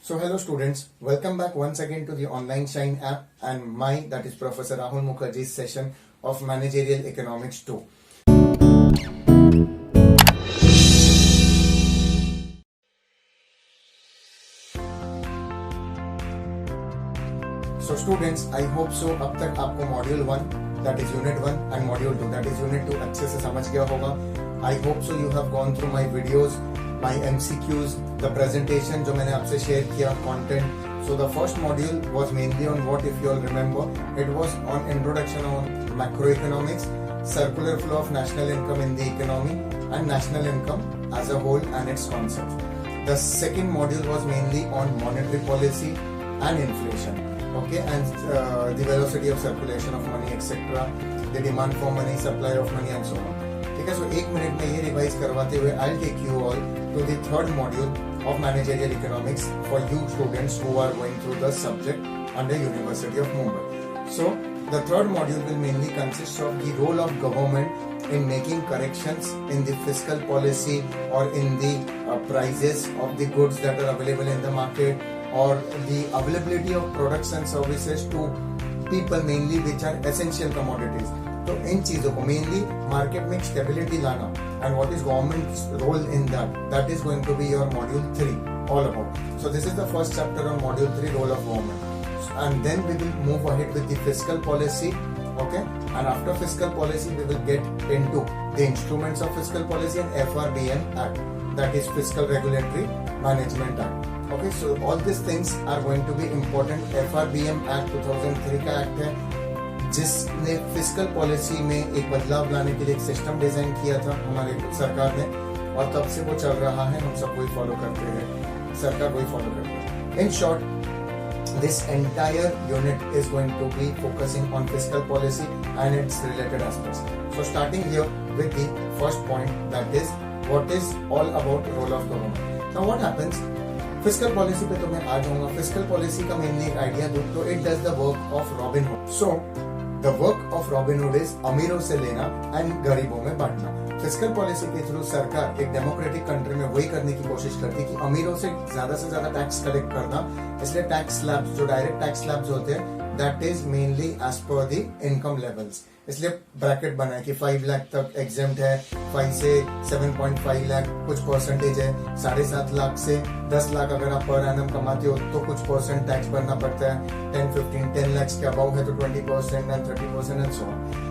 So hello students, welcome back once again to the Online Shine app and that is Professor Rahul Mukherjee's session of Managerial Economics 2. So students, I hope so अब तक आपको Module 1 that is Unit 1 and Module 2 that is Unit 2 अच्छे से समझ गया होगा. I hope so you have gone through my videos, my MCQs, the presentation जो मैंने आपसे share किया, content. So the first module was mainly on what, if you all remember, it was on introduction on macroeconomics, circular flow of national income in the economy and national income as a whole and its concepts. The second module was mainly on monetary policy and inflation. Okay, and the velocity of circulation of money, etc., the demand for money, supply of money and so on. ठीक है, so एक minute में ये revise करवाते हुए I'll take you all to the third module of managerial economics for you students who are going through the subject under University of Mumbai. So the third module will mainly consist of the role of government in making corrections in the fiscal policy or in the prices of the goods that are available in the market, or the availability of products and services to people mainly which are essential commodities. तो इन चीजों को mainly market में stability लाना and what is government's role in that is going to be your module 3 all about. So this is the first chapter on module 3, role of government, and then we will move ahead with the fiscal policy. Okay, and after fiscal policy we will get into the instruments of fiscal policy and FRBM Act, that is Fiscal Regulatory Management Act. Okay, so all these things are going to be important. FRBM Act 2003 का act है जिसने fiscal policy में एक बदलाव लाने के लिए एक सिस्टम डिजाइन किया था हमारे सरकार ने, और तब से वो चल रहा है, हम सब वही फॉलो करते हैं, सरकार वही फॉलो करती है. In short, this entire unit is going to be focusing on fiscal policy and its related aspects. So starting here with the first point, that is what is all about role of government. Now what happens, fiscal policy पे तो मैं आ जाऊंगा. fiscal policy का mainly एक idea दूँ तो it does the work of Robin Hood. So the work of Robin Hood is अमीरों से लेना and गरीबों में बांटना. फिस्कल पॉलिसी के थ्रू सरकार एक डेमोक्रेटिक कंट्री में वही करने की कोशिश करती है कि अमीरों से ज्यादा टैक्स कलेक्ट करना. इसलिए टैक्स स्लैब्स, जो डायरेक्ट टैक्स स्लैब्स होते हैं, that is mainly as per the income levels. इसलिए ब्रैकेट बना है कि 5 लाख तक एग्जेम्प्ट है, 5 से 7.5 लाख कुछ परसेंटेज है, 7.5 लाख से 10 लाख अगर आप पर एनम कमाते हो तो कुछ परसेंट टैक्स भरना पड़ता है. 10 लाख के अबाउ है तो 20% and 30% and so on.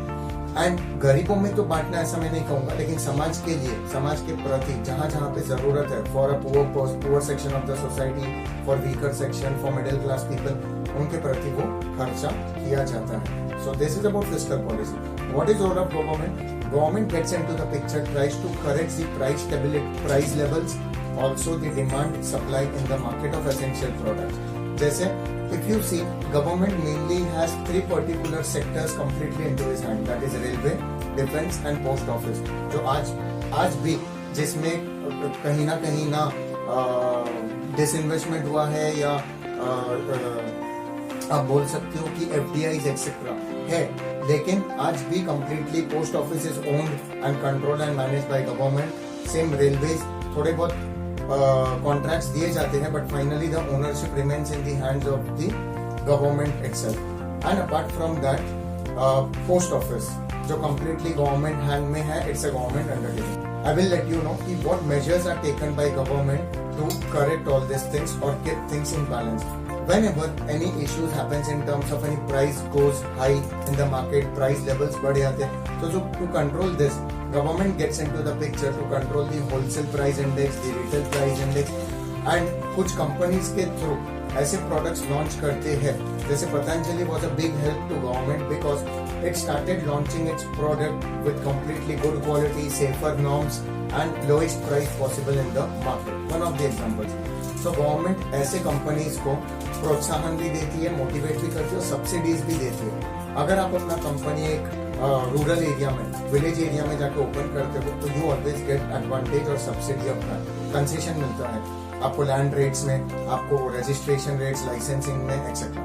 And गरीबों में तो बांटना ऐसा मैं नहीं कहूंगा, लेकिन समाज के लिए, समाज के प्रति जहां जहां पे जरूरत है, for a poor section of the society, for weaker section, for middle class people, उनके प्रति वो खर्चा किया जाता है. So this is about fiscal policy. What is role of government? Government gets into the picture, tries to correct the price stability, price levels, also the demand supply in the market of essential products. जैसे if you see, government mainly has 3 particular sectors completely into his hand, that is railway, defense and post office, जो आज भी जिसमें कहीं ना disinvestment हुआ है, या आप बोल सकते हो कि FDIs एक्सेट्रा है, लेकिन आज भी completely post office is owned and controlled and managed by government. Same railways, थोड़े बहुत कॉन्ट्रैक्ट्स दिए जाते हैं, but finally the ownership remains in the hands of the government itself. And apart from that, post office जो completely government hand में है, it's a government undertaking. I will let you know कि what measures are taken by government to correct all this things और keep things in balance. Whenever any issues happens in terms of any price goes high in the market, price levels बढ़ जाते हैं, so to control this, government gets into the picture to control the wholesale price index, the retail price index, and कुछ companies के through ऐसे products launch करते हैं. जैसे Patanjali was a big help to government because it started launching its product with completely good quality, safer norms and lowest price possible in the market. One of the examples. So government ऐसे companies को प्रोत्साहन भी देती है, motivate भी करती है, और सब्सिडीज भी देती है. अगर आप अपना कंपनी एक रूरल एरिया में, विलेज एरिया में जाके ओपन करते हो तो यू ऑलवेज गेट एडवांटेज और सब्सिडी ऑफ दैट. कंसेशन मिलता है आपको लैंड रेट्स में, आपको रजिस्ट्रेशन रेट्स, लाइसेंसिंग में etcetera.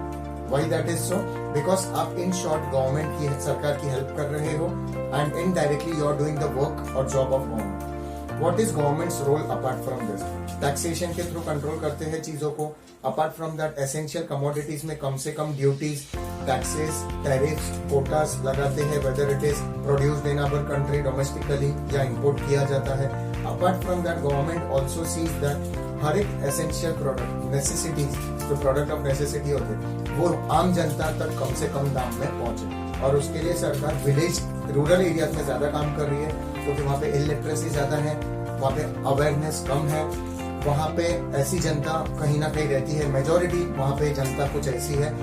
Why that is so? Because आप इन शॉर्ट गवर्नमेंट की, सरकार की हेल्प कर रहे हो and indirectly you are doing the work और job of government. What is government's role apart from this? Taxation के थ्रू कंट्रोल करते हैं चीजों को। Apart from that essential commodities में कम से कम ड्यूटीज, टैक्सेस, टैरिफ्स, कोटास लगाते हैं, whether it is produced in our country domestically या इंपोर्ट किया जाता है। Apart from that government also sees that हर एक एसेंशियल प्रोडक्ट, नेसेसिटीज, जो प्रोडक्ट ऑफ नेसेसिटी होते हैं वो आम जनता तक कम से कम दाम में पहुंचे। और उसके लिए सरकार विलेज, रूरल एरियाज में ज्यादा काम कर रही है, क्योंकि वहाँ पे इलिटरेसी ज्यादा है, वहाँ पे अवेयरनेस कम है, वहाँ पे ऐसी जनता कहीं ना कहीं रहती है, मेजोरिटी वहाँ पे जनता कुछ ऐसी है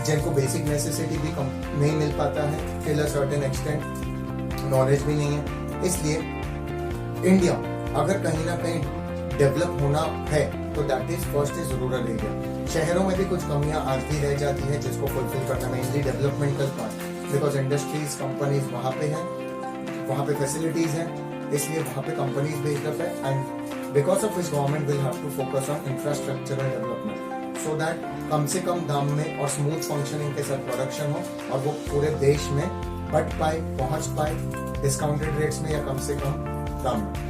जिनको बेसिक नेसेसिटी भी कम नहीं मिल पाता है, till a certain extent, knowledge भी नहीं है। इसलिए इंडिया अगर कहीं ना कहीं डेवलप होना है तो that is first is rural area. शहरों में भी कुछ कमियां आज भी रह जाती है जिसको फुलफिल करना, mainly developmental part, because industries, companies वहाँ पे हैं, वहाँ पे फैसिलिटीज हैं, इसलिए वहाँ पे कंपनीज बेस्ड अप है। And because of which government will have to focus on infrastructural development, so that कम से कम दाम में और स्मूथ फंक्शनिंग के साथ प्रोडक्शन हो और वो पूरे देश में बट पाए, पहुंच पाए, डिस्काउंटेड रेट्स में या कम से कम दाम में।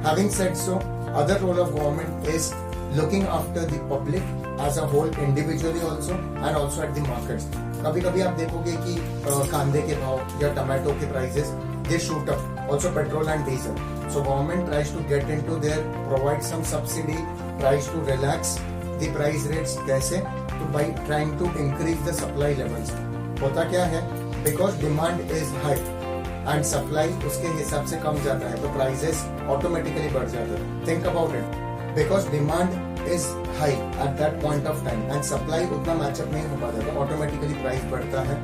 Having said so, other role of government is looking after the public as a whole, individually also and also at the markets. कभी कभी आप देखोगे कि कांदे के भाव या टमाटो के prices they shoot up, also petrol and diesel. So government tries to get into there, provide some subsidy, tries to relax the price rates. कैसे? तो by trying to increase the supply levels. होता क्या है? Because demand is high and supply उसके हिसाब से कम जाता है तो प्राइसेस ऑटोमेटिकली बढ़ जाता है। Think about it, because demand is high at that point of time and supply उतना मैचअप नहीं हो पाता तो ऑटोमेटिकली प्राइस बढ़ता है।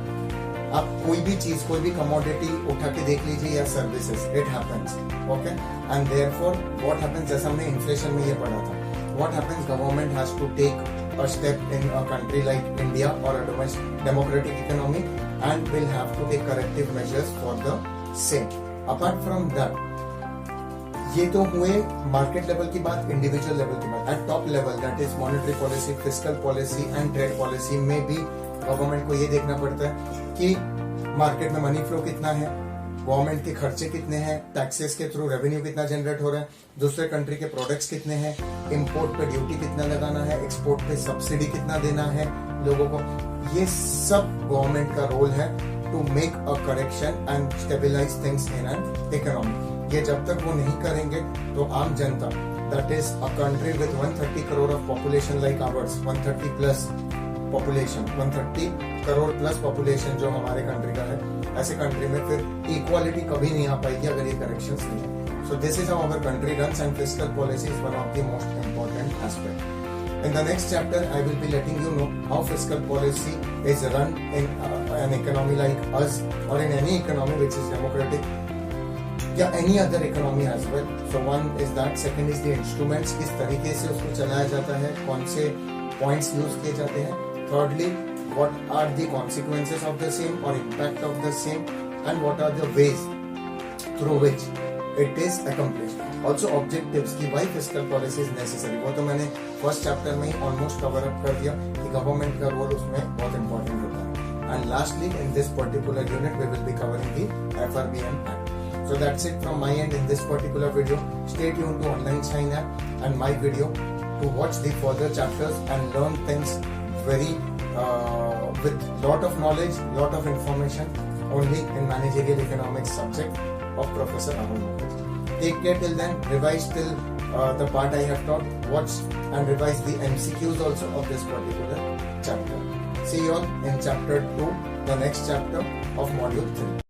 आप कोई भी चीज, कोई भी कमोडिटी उठा के देख लीजिए या services, it happens, okay. And therefore what happens, जैसा हमने इन्फ्लेशन में ये पढ़ा था, what happens, government has to take a step in a country like India or a democratic economy and will have to take corrective measures for the same. Apart from that, ये तो हुए market level की बात, individual level की बात। Eight top level that is monetary policy, fiscal policy and trade policy में भी government को ये देखना पड़ता है कि मार्केट में मनी फ्लो कितना है, गवर्नमेंट के खर्चे कितने हैं, टैक्सेस के थ्रू रेवेन्यू कितना जनरेट हो रहा है, दूसरे कंट्री के प्रोडक्ट्स कितने हैं, इंपोर्ट पे ड्यूटी कितना लगाना है, एक्सपोर्ट पे सब्सिडी कितना देना है लोगों को। ये सब गवर्नमेंट का रोल है to make a correction and stabilise things in an economy. ये जब तक वो नहीं करेंगे तो आम जनता, that is a country with 130 crore of population like ours, 130 plus population, 130 crore plus population जो हमारे कंट्री का है, ऐसे कंट्री में फिर इक्वालिटी कभी नहीं आ पाएगी अगर ये करेक्शंस नहीं है। So this is how our country runs and fiscal policy is one of the most important aspect. In the next chapter, I will be letting you know how fiscal policy is run in an economy like us or in any economy which is democratic, या any other economy as well. So one is that, second is the instruments, किस तरीके से उसको चलाया जाता है, कौन से points use किए जाते हैं, thirdly what are the consequences of the same or impact of the same, and what are the ways through which it is accomplished. Also objectives की why fiscal policy is necessary, वो तो मैंने first chapter में ही almost cover up कर दिया कि government का role उसमें बहुत इंपॉर्टेंट होता है। And lastly in this particular unit we will be covering the FRBM Act. So that's it from my end in this particular video. Stay tuned to Online Shine app and my video to watch the further chapters and learn things very with lot of knowledge, lot of information only in managerial economics subject of Professor Rahul Mukherjee. Take care till then, revise till the part I have taught, watch and revise the MCQs also of this particular chapter. See you all in chapter 2, the next chapter of module 3.